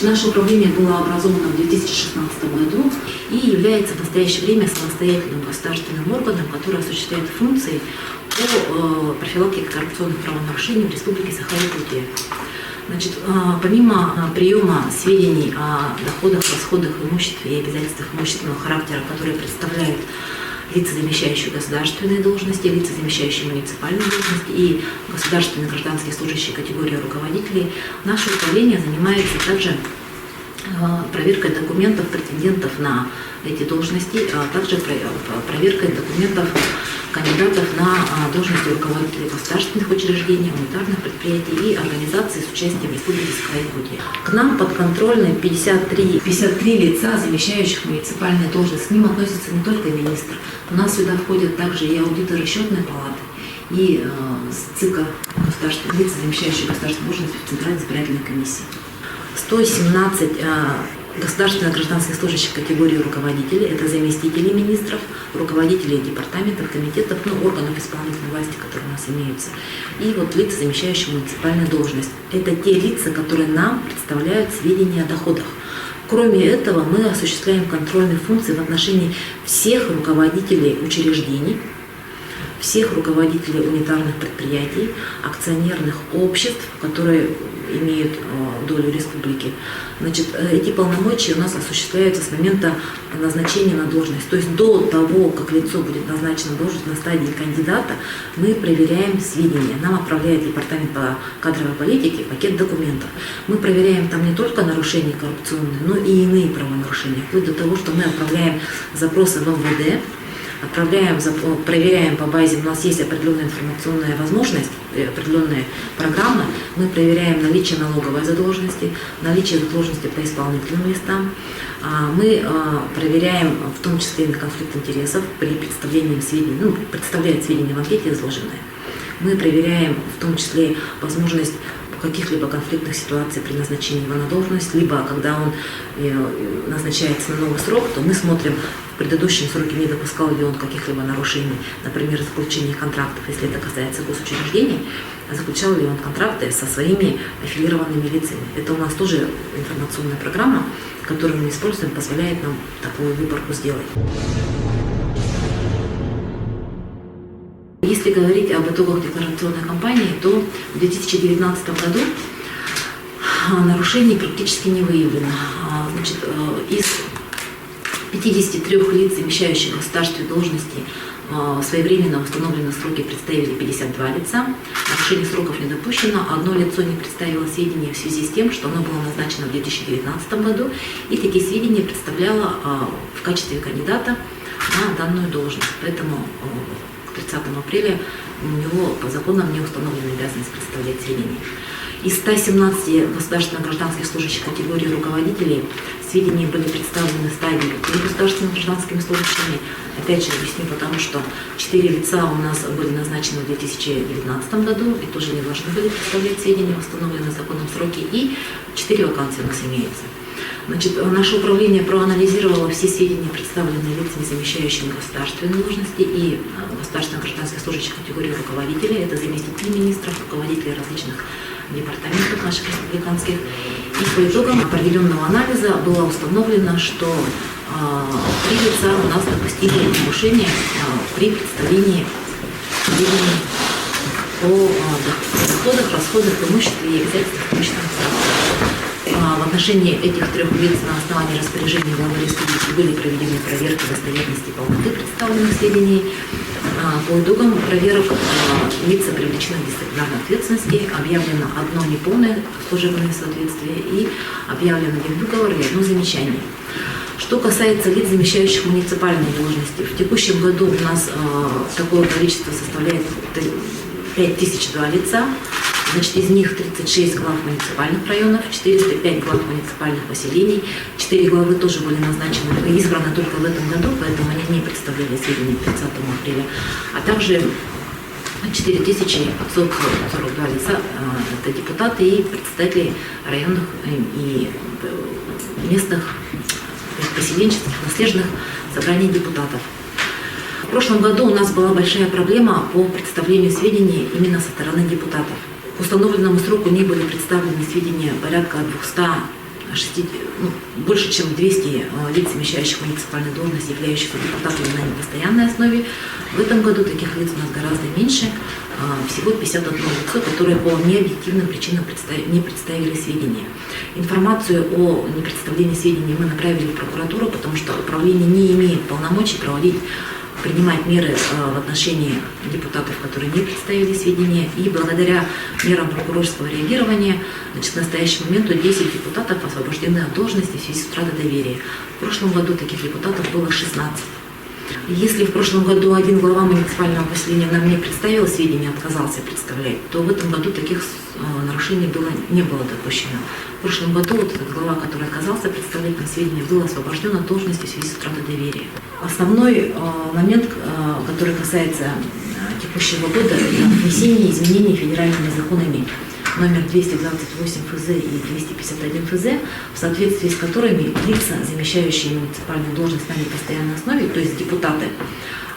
Наше управление было образовано в 2016 году и является в настоящее время самостоятельным государственным органом, который осуществляет функции по профилактике коррупционных правонарушений в Республике Саха-Якутия. Помимо приема сведений о доходах, расходах, имуществе и обязательствах имущественного характера, которые представляют лица, замещающие государственные должности, лица, замещающие муниципальные должности и государственные гражданские служащие категории руководителей, наше управление занимается также проверкой документов претендентов на эти должности, а также проверкой документов кандидатов на должности руководителей государственных учреждений, унитарных предприятий и организаций с участием Республики Саха-Якутия. К нам подконтрольны 53 лица, замещающих муниципальные должности. К ним относятся не только министр. У нас сюда входят также и аудиторы счетной палаты, и ЦИКа государственных лиц, замещающих государственные должности в Центральной избирательной комиссии. 117 государственных гражданских служащих категории руководителей, это заместители министров, руководители департаментов, комитетов, органов исполнительной власти, которые у нас имеются, и лица, замещающие муниципальную должность. Это те лица, которые нам представляют сведения о доходах. Кроме этого, мы осуществляем контрольные функции в отношении всех руководителей учреждений, всех руководителей унитарных предприятий, акционерных обществ, которые имеют долю республики. Эти полномочия у нас осуществляются с момента назначения на должность. То есть до того, как лицо будет назначено на должность на стадии кандидата, мы проверяем сведения. Нам отправляет департамент по кадровой политике пакет документов. Мы проверяем там не только нарушения коррупционные, но и иные правонарушения. Вплоть до того, что мы отправляем запросы в МВД, проверяем по базе, у нас есть определенная информационная возможность, определенные программы, мы проверяем наличие налоговой задолженности, наличие задолженности по исполнительным листам, мы проверяем в том числе и на конфликт интересов при представлении сведений, представляет сведения в анкете изложенные. Мы проверяем в том числе возможность каких-либо конфликтных ситуаций при назначении его на должность, либо когда он назначается на новый срок, то мы смотрим в предыдущем сроке, не допускал ли он каких-либо нарушений, например, заключения контрактов, если это касается госучреждений, заключал ли он контракты со своими аффилированными лицами. Это у нас тоже информационная программа, которую мы используем, позволяет нам такую выборку сделать. Если говорить об итогах декларационной кампании, то в 2019 году нарушений практически не выявлено. Из 53 лиц, замещающих государственные должности, своевременно установленные сроки представили 52 лица. Нарушение сроков не допущено. Одно лицо не представило сведения в связи с тем, что оно было назначено в 2019 году, и такие сведения представляло в качестве кандидата на данную должность. Поэтому 30 апреля у него по законам не установлена обязанность представлять сведения. Из 117 государственных гражданских служащих категории руководителей сведения были представлены в стадии государственными гражданскими служащими. Опять же объясню, потому что 4 лица у нас были назначены в 2019 году и тоже не должны были представлять сведения в установленные законом сроки, и 4 вакансии у нас имеются. Наше управление проанализировало все сведения, представленные лицами, замещающими государственные должности и государственных гражданских служащих категории руководителей, это заместители министров, руководители различных департаментов наших республиканских. И по итогам определенного анализа было установлено, что 3 лица у нас допустили нарушения при представлении сведений о доходах, расходах, имуществе и обязательствах имущественных прав. В отношении этих 3 лиц на основании распоряжения главы республики были проведены проверки достоверности и полноты представленных сведений. По итогам проверок лица привлечены к дисциплинарной ответственности, объявлено одно неполное служебное соответствие и объявлен 1 выговор и 1 замечание. Что касается лиц, замещающих муниципальные должности, в текущем году у нас такое количество составляет 5002 лица. Из них 36 глав муниципальных районов, 405 глав муниципальных поселений, 4 главы тоже были назначены и избраны только в этом году, поэтому они не представляли сведения 30 апреля, а также 4542 лица – это депутаты и представители районных и местных поселенческих наследных собраний депутатов. В прошлом году у нас была большая проблема по представлению сведений именно со стороны депутатов. К установленному сроку не были представлены сведения порядка 200 больше чем 200 лиц, замещающих муниципальную должность, являющихся депутатами на непостоянной основе. В этом году таких лиц у нас гораздо меньше, всего 51 лицо, которые по необъективным причинам не представили сведения. Информацию о непредставлении сведений мы направили в прокуратуру, потому что управление не имеет полномочий принимать меры в отношении депутатов, которые не представили сведения. И благодаря мерам прокурорского реагирования, к настоящему моменту 10 депутатов освобождены от должности в связи с утратой доверия. В прошлом году таких депутатов было 16. Если в прошлом году один глава муниципального поселения нам не представил сведения, отказался представлять, то в этом году таких нарушений не было допущено. В прошлом году вот этот глава, который отказался представлять нам сведения, был освобожден от должности в связи с утратой доверия. Основной момент, который касается текущего года, это внесение изменений федеральными законами номер 228 ФЗ и 251 ФЗ, в соответствии с которыми лица, замещающие муниципальную должность на непостоянной основе, то есть депутаты,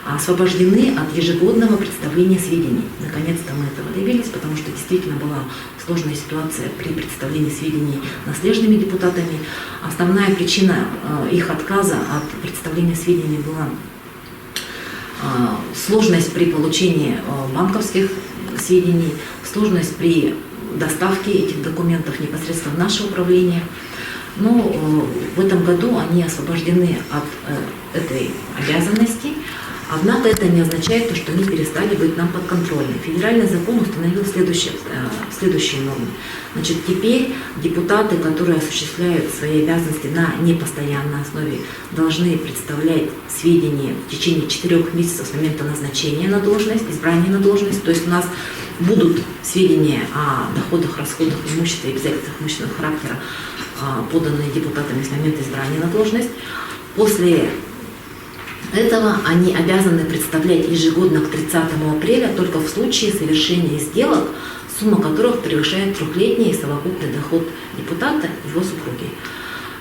освобождены от ежегодного представления сведений. Наконец-то мы этого добились, потому что действительно была сложная ситуация при представлении сведений наследными депутатами. Основная причина их отказа от представления сведений была сложность при получении банковских сведений, сложность при доставке этих документов непосредственно в наше управление. Но в этом году они освобождены от этой обязанности. Однако это не означает, что они перестали быть нам подконтрольны. Федеральный закон установил следующие нормы. Значит, теперь депутаты, которые осуществляют свои обязанности на непостоянной основе, должны представлять сведения в течение 4 месяцев с момента назначения на должность, избрания на должность. То есть у нас будут сведения о доходах, расходах, имуществе и обязательствах имущественного характера, поданные депутатами с момента избрания на должность. После этого они обязаны представлять ежегодно к 30 апреля только в случае совершения сделок, сумма которых превышает 3-летний совокупный доход депутата и его супруги.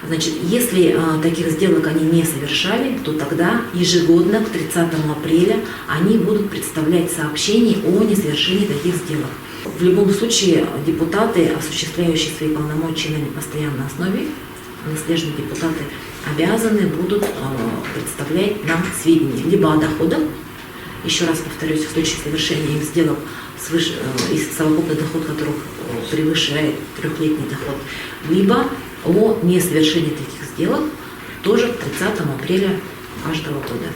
Значит, если таких сделок они не совершали, то тогда ежегодно к 30 апреля они будут представлять сообщения о несовершении таких сделок. В любом случае депутаты, осуществляющие свои полномочия на непостоянной основе, наследные депутаты, обязаны будут представлять нам сведения либо о доходах, еще раз повторюсь, в случае совершения им сделок свыше, совокупный доход которых превышает 3-летний доход, либо о несовершении таких сделок тоже к 30 апреля каждого года.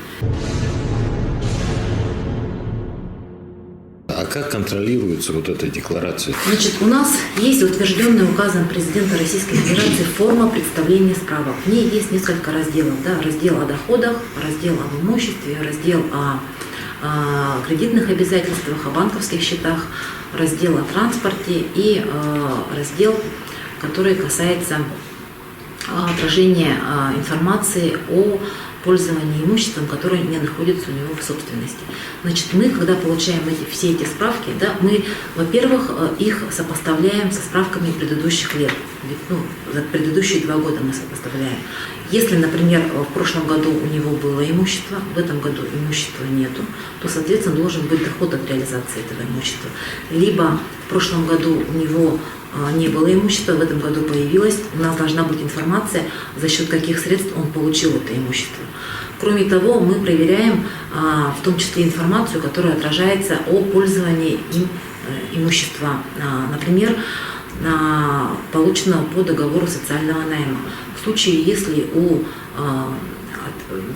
А как контролируется вот эта декларация? Значит, у нас есть утвержденная указом президента Российской Федерации форма представления справок. В ней есть несколько разделов. Да? Раздел о доходах, раздел об имуществе, раздел о кредитных обязательствах, о банковских счетах, раздел о транспорте и раздел, который касается отражения информации о пользовании имуществом, которое не находится у него в собственности. Значит, мы, когда получаем все эти справки, да, мы, во-первых, их сопоставляем со справками предыдущих лет. За предыдущие 2 года мы сопоставляем. Если, например, в прошлом году у него было имущество, в этом году имущества нету, то, соответственно, должен быть доход от реализации этого имущества. Либо в прошлом году у него не было имущества, в этом году появилось, у нас должна быть информация, за счет каких средств он получил это имущество. Кроме того, мы проверяем в том числе информацию, которая отражается о пользовании им имущества, например, полученного по договору социального найма. В случае, если у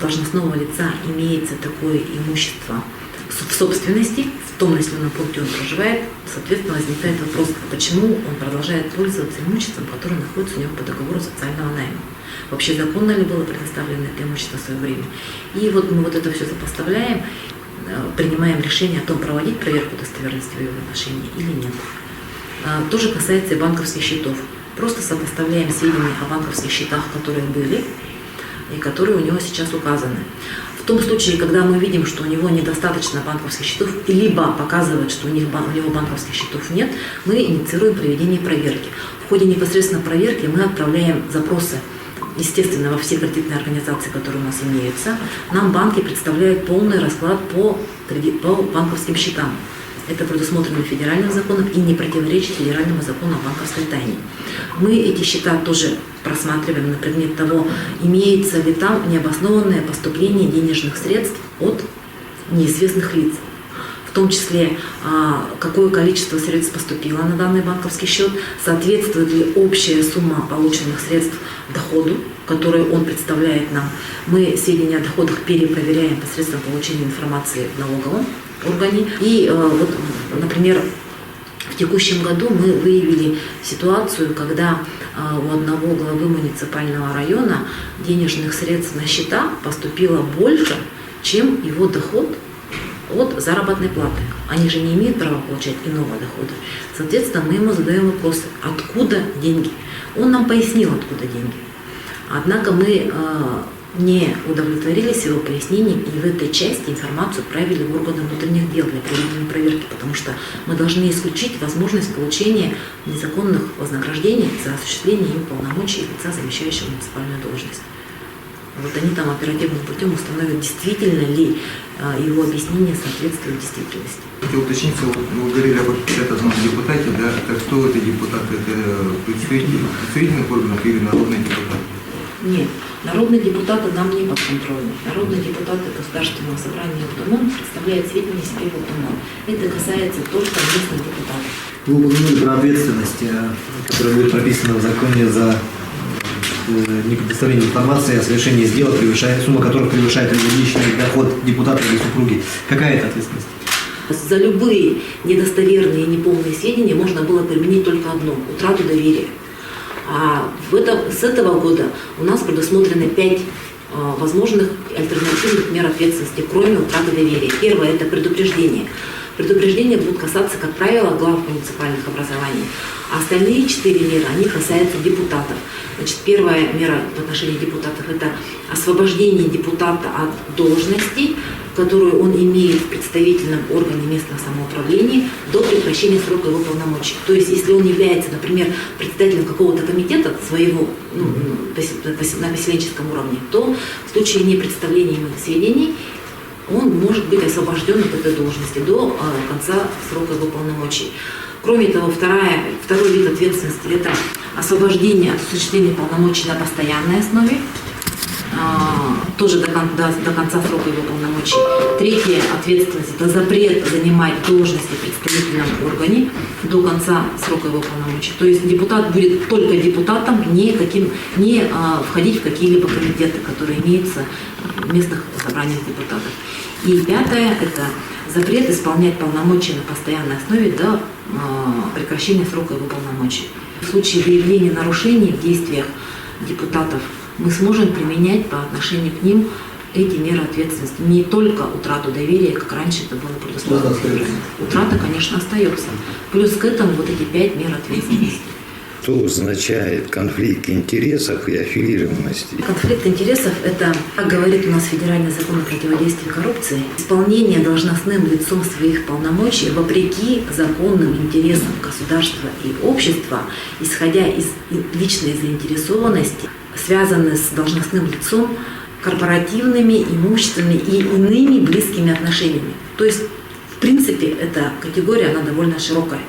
должностного лица имеется такое имущество в собственности, в том населенном пункте он проживает, соответственно, возникает вопрос, почему он продолжает пользоваться имуществом, которое находится у него по договору социального найма. Вообще законно ли было предоставлено это имущество в свое время. И вот мы вот это все сопоставляем, принимаем решение о том, проводить проверку достоверности в его отношении или нет. То же касается и банковских счетов. Просто сопоставляем сведения о банковских счетах, которые были и которые у него сейчас указаны. В том случае, когда мы видим, что у него недостаточно банковских счетов, либо показывает, что у него банковских счетов нет, мы инициируем проведение проверки. В ходе непосредственно проверки мы отправляем запросы, естественно, во все кредитные организации, которые у нас имеются. Нам банки представляют полный расклад по банковским счетам. Это предусмотрено федеральным законом и не противоречит федеральному закону о банковской тайне. Мы эти счета тоже просматриваем на предмет того, имеется ли там необоснованное поступление денежных средств от неизвестных лиц. В том числе, какое количество средств поступило на данный банковский счет, соответствует ли общая сумма полученных средств доходу, который он представляет нам. Мы сведения о доходах перепроверяем посредством получения информации в налоговом органе. И вот, например, в текущем году мы выявили ситуацию, когда у одного главы муниципального района денежных средств на счета поступило больше, чем его доход от заработной платы. Они же не имеют права получать иного дохода. Соответственно, мы ему задаем вопрос, откуда деньги. Он нам пояснил, откуда деньги. Однако мы не удовлетворились его пояснением и в этой части информацию отправили в органы внутренних дел для проведения проверки, потому что мы должны исключить возможность получения незаконных вознаграждений за осуществление им полномочий лица, замещающего муниципальную должность. Вот они там оперативным путем установят, действительно ли его объяснение соответствует действительности. Хотел уточнить, вот вы говорили об 51 депутате, да? Так кто это депутат? Это представительных органов или народный депутат? Нет, народные депутаты нам не подконтрольны. Народные депутаты Государственного собрания Удмуртии представляют сведения себе в Удмуртии. Это касается только местных депутатов. Вы упомянули про ответственность, которая будет прописана в законе за непредоставление информации о совершении сделок, сумма которых превышает ежемесячный доход депутата или супруги. Какая это ответственность? За любые недостоверные и неполные сведения можно было применить только одно – утрату доверия. А с этого года у нас предусмотрены 5 возможных альтернативных мер ответственности, кроме утраты доверия. Первое – это предупреждение. Предупреждения будут касаться, как правило, глав муниципальных образований. А остальные 4 меры, они касаются депутатов. Значит, первая мера в отношении депутатов – это освобождение депутата от должности, которую он имеет в представительном органе местного самоуправления до прекращения срока его полномочий. То есть, если он является, например, председателем какого-то комитета своего на поселенческом уровне, то в случае непредставления ему сведений он может быть освобожден от этой должности до конца срока его полномочий. Кроме того, второй вид ответственности – это освобождение от осуществления полномочий на постоянной основе, тоже до конца срока его полномочий. Третья ответственность – это запрет занимать должности в представительном органе до конца срока его полномочий. То есть депутат будет только депутатом, не входить в какие-либо комитеты, которые имеются в местных собраниях депутатов. И пятое – это запрет исполнять полномочия на постоянной основе до прекращения срока его полномочий. В случае выявления нарушений в действиях депутатов мы сможем применять по отношению к ним эти меры ответственности. Не только утрату доверия, как раньше это было предусмотрено. Утрата, конечно, остается. Плюс к этому вот эти 5 мер ответственности. Что означает конфликт интересов и аффилированности? Конфликт интересов – это, как говорит у нас Федеральный закон о противодействии коррупции, исполнение должностным лицом своих полномочий вопреки законным интересам государства и общества, исходя из личной заинтересованности, связанной с должностным лицом корпоративными, имущественными и иными близкими отношениями. То есть, в принципе, эта категория, она довольно широкая.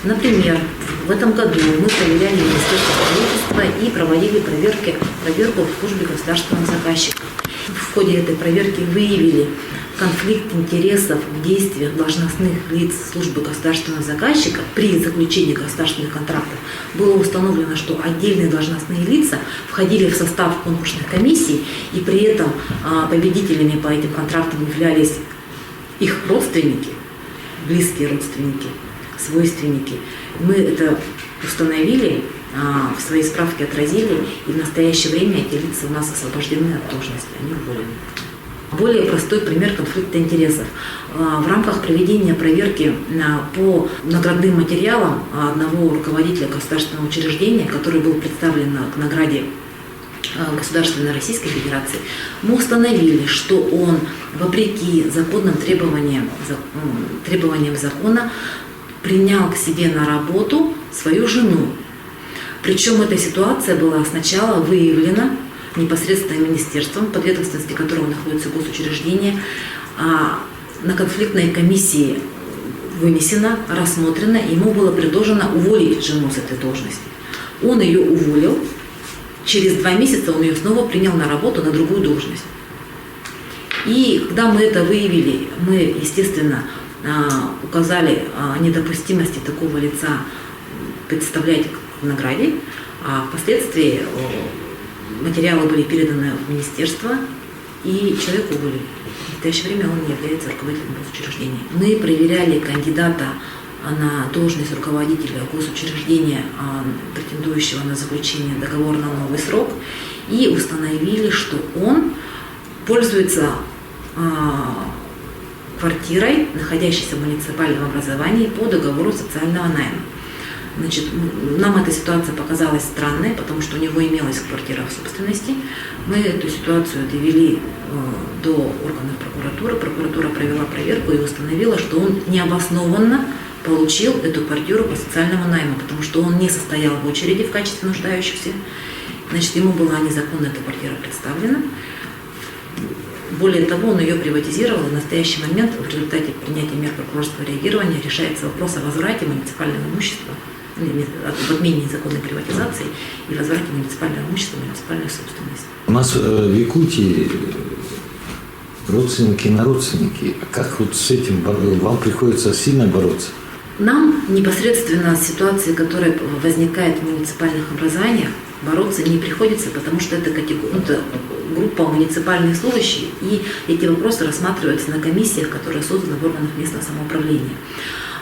Например, в этом году мы проверяли Министерство правительства и проводили проверку в службе государственных заказчиков. В ходе этой проверки выявили конфликт интересов в действиях должностных лиц службы государственного заказчика при заключении государственных контрактов. Было установлено, что отдельные должностные лица входили в состав конкурсных комиссий, и при этом победителями по этим контрактам являлись их родственники, близкие родственники, свойственники. Мы это установили, в своей справке отразили, и в настоящее время эти лица у нас освобождены от должности, они уволены. Более простой пример конфликта интересов. В рамках проведения проверки по наградным материалам одного руководителя государственного учреждения, который был представлен к награде Государственной Российской Федерации, мы установили, что он, вопреки законным требованиям закона, принял к себе на работу свою жену. Причем эта ситуация была сначала выявлена непосредственно министерством, под ведомственности которого находится госучреждение. На конфликтной комиссии вынесена, рассмотрена, и ему было предложено уволить жену с этой должности. Он ее уволил, через 2 месяца он ее снова принял на работу на другую должность. И когда мы это выявили, мы, естественно, указали о недопустимости такого лица представлять к награде, а впоследствии материалы были переданы в министерство, и человека уволили. В настоящее время он не является руководителем госучреждения. Мы проверяли кандидата на должность руководителя госучреждения, претендующего на заключение договора на новый срок, и установили, что он пользуется квартирой, находящейся в муниципальном образовании по договору социального найма. Значит, нам эта ситуация показалась странной, потому что у него имелась квартира в собственности. Мы эту ситуацию довели до органов прокуратуры. Прокуратура провела проверку и установила, что он необоснованно получил эту квартиру по социальному найму, потому что он не состоял в очереди в качестве нуждающихся. Значит, ему была незаконно эта квартира представлена. Более того, он ее приватизировал. В настоящий момент в результате принятия мер прокурорского реагирования решается вопрос о возврате муниципального имущества, об отмене незаконной приватизации и возврате муниципального имущества в муниципальную собственность. У нас в Якутии родственники на родственники. А как вот с этим вам приходится сильно бороться? Нам непосредственно с ситуацией, которая возникает в муниципальных образованиях, бороться не приходится, потому что это группа муниципальных служащих, и эти вопросы рассматриваются на комиссиях, которые созданы в органах местного самоуправления.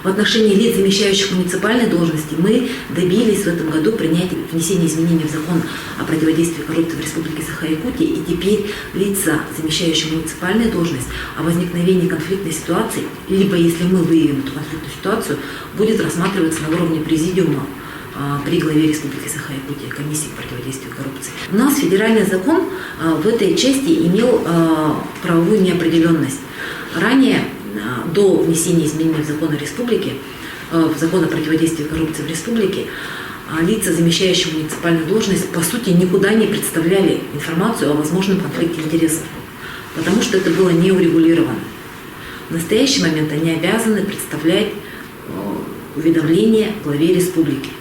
В отношении лиц, замещающих муниципальные должности, мы добились в этом году внесения изменений в закон о противодействии коррупции в Республике Саха-Якутия, и теперь лица, замещающие муниципальную должность, о возникновении конфликтной ситуации, либо если мы выявим эту конфликтную ситуацию, будет рассматриваться на уровне президиума при главе Республики Саха-Якутия, комиссии по противодействию коррупции. У нас федеральный закон в этой части имел правовую неопределенность. Ранее, до внесения изменений в закон о республике, в закон о противодействии коррупции в республике, лица, замещающие муниципальную должность, по сути, никуда не представляли информацию о возможном конфликте интересов, потому что это было не урегулировано. В настоящий момент они обязаны представлять уведомление главе республики.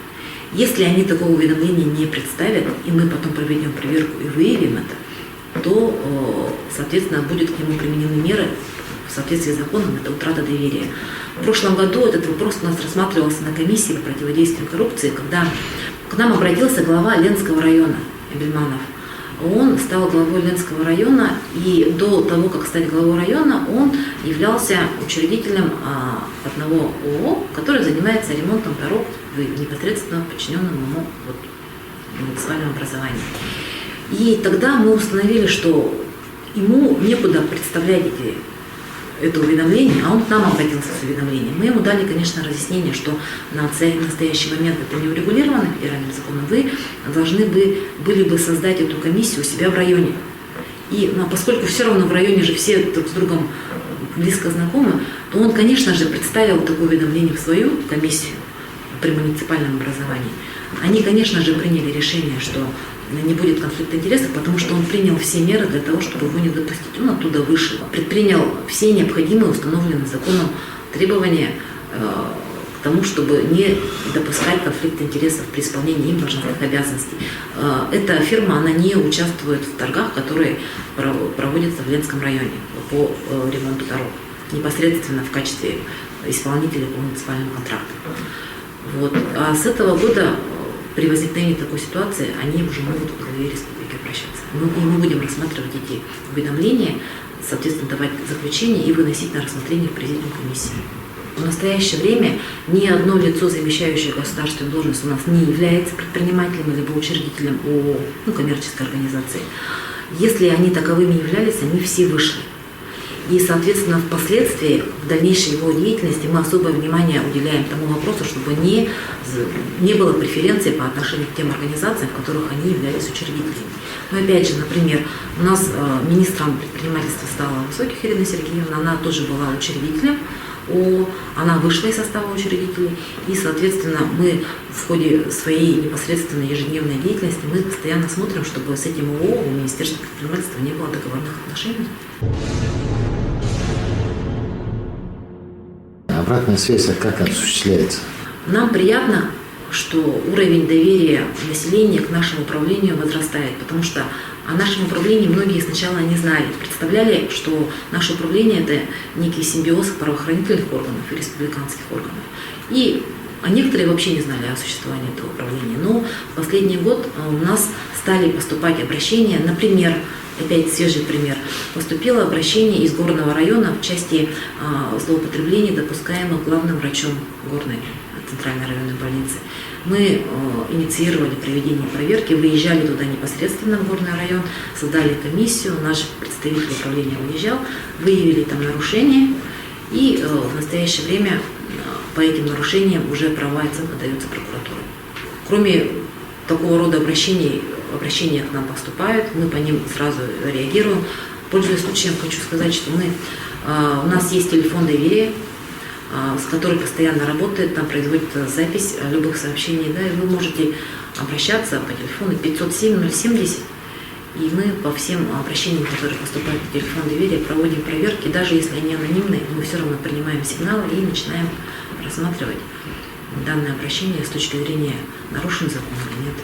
Если они такого уведомления не представят, и мы потом проведем проверку и выявим это, то, соответственно, будут к нему применены меры в соответствии с законом, это утрата доверия. В прошлом году этот вопрос у нас рассматривался на комиссии по противодействию коррупции, когда к нам обратился глава Ленского района Эбельманов. Он стал главой Ленского района, и до того, как стать главой района, он являлся учредителем одного ООО, который занимается ремонтом дорог в непосредственно подчиненном ему муниципальном образовании. И тогда мы установили, что ему некуда представлять это уведомление, а он к нам обратился с уведомлением. Мы ему дали, конечно, разъяснение, что на настоящий момент это не урегулировано федеральным законом. Вы должны были бы создать эту комиссию у себя в районе. И поскольку все равно в районе же все друг с другом близко знакомы, то он, конечно же, представил такое уведомление в свою комиссию при муниципальном образовании. Они, конечно же, приняли решение, что не будет конфликта интересов, потому что он принял все меры для того, чтобы его не допустить. Он оттуда вышел, предпринял все необходимые, установленные законом требования к тому, чтобы не допускать конфликт интересов при исполнении им должностных обязанностей. Эта фирма, она не участвует в торгах, которые проводятся в Ленском районе по ремонту дорог, непосредственно в качестве исполнителя по муниципальному контракту. Вот. А с этого года при возникновении такой ситуации они уже могут к главе республики обращаться. Мы будем рассматривать эти уведомления, соответственно, давать заключение и выносить на рассмотрение в президиум комиссии. В настоящее время ни одно лицо, замещающее государственную должность, у нас не является предпринимателем либо учредителем ООО, коммерческой организации. Если они таковыми являлись, они все вышли. И, соответственно, впоследствии, в дальнейшей его деятельности мы особое внимание уделяем тому вопросу, чтобы не было преференций по отношению к тем организациям, в которых они являлись учредителями. Но опять же, например, у нас министром предпринимательства стала Высоких Ирина Сергеевна, она тоже была учредителем, она вышла из состава учредителей, и, соответственно, мы в ходе своей непосредственной ежедневной деятельности мы постоянно смотрим, чтобы с этим ООО у Министерства предпринимательства не было договорных отношений. обратная связь, а как осуществляется? Нам приятно, что уровень доверия населения к нашему управлению возрастает, потому что о нашем управлении многие сначала не знали, представляли, что наше управление – это некий симбиоз правоохранительных органов и республиканских органов. А некоторые вообще не знали о существовании этого управления. Но в последний год у нас стали поступать обращения, например, опять свежий пример, поступило обращение из Горного района в части злоупотреблений, допускаемых главным врачом Горной центральной районной больницы. Мы инициировали проведение проверки, выезжали туда непосредственно в Горный район, создали комиссию, наш представитель управления выезжал, выявили там нарушения, и в настоящее время по этим нарушениям уже правовая оценка дается прокуратуре. Кроме такого рода обращения к нам поступают, мы по ним сразу реагируем. Пользуясь случаем, хочу сказать, что у нас есть телефон доверия, с которой постоянно работает, там производится запись любых сообщений, да, и вы можете обращаться по телефону 507-070, и мы по всем обращениям, которые поступают на телефон доверия, проводим проверки, даже если они анонимные, мы все равно принимаем сигналы и начинаем рассматривать данное обращение с точки зрения, нарушен закон или нет.